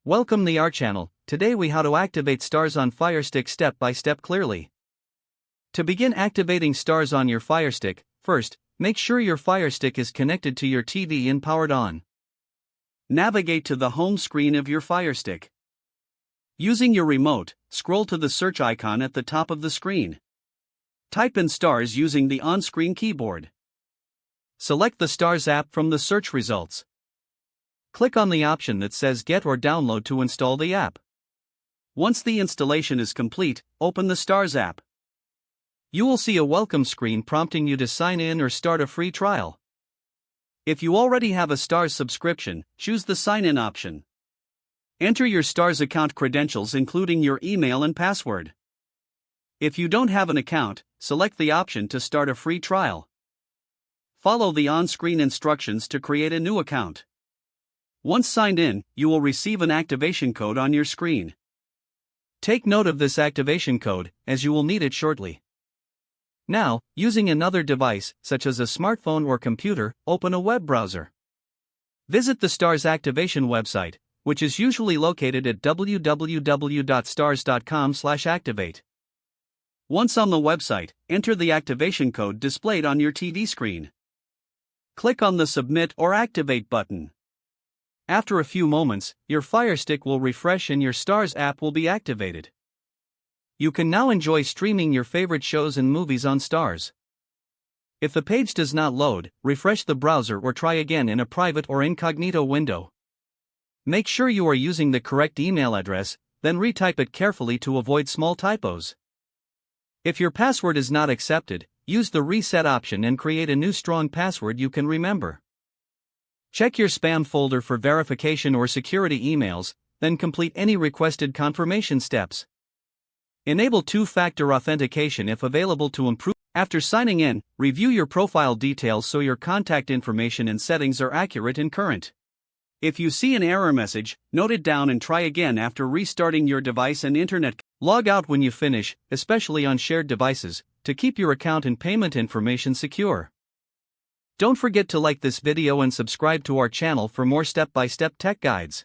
Welcome to our channel. Today we how to activate Starz on Firestick step by step clearly. To begin activating Starz on your Firestick, first, make sure your Firestick is connected to your TV and powered on. Navigate to the home screen of your Firestick. Using your remote, scroll to the search icon at the top of the screen. Type in Starz using the on-screen keyboard. Select the Starz app from the search results. Click on the option that says Get or Download to install the app. Once the installation is complete, open the Starz app. You will see a welcome screen prompting you to sign in or start a free trial. If you already have a Starz subscription, choose the Sign In option. Enter your Starz account credentials including your email and password. If you don't have an account, select the option to start a free trial. Follow the on-screen instructions to create a new account. Once signed in, you will receive an activation code on your screen. Take note of this activation code, as you will need it shortly. Now, using another device, such as a smartphone or computer, open a web browser. Visit the Starz activation website, which is usually located at www.starz.com/activate. Once on the website, enter the activation code displayed on your TV screen. Click on the Submit or Activate button. After a few moments, your Firestick will refresh and your Starz app will be activated. You can now enjoy streaming your favorite shows and movies on Starz. If the page does not load, refresh the browser or try again in a private or incognito window. Make sure you are using the correct email address, then retype it carefully to avoid small typos. If your password is not accepted, use the reset option and create a new strong password you can remember. Check your spam folder for verification or security emails, then complete any requested confirmation steps. Enable two-factor authentication if available to improve. After signing in, review your profile details so your contact information and settings are accurate and current. If you see an error message, note it down and try again after restarting your device and internet. Log out when you finish, especially on shared devices, to keep your account and payment information secure. Don't forget to like this video and subscribe to our channel for more step-by-step tech guides.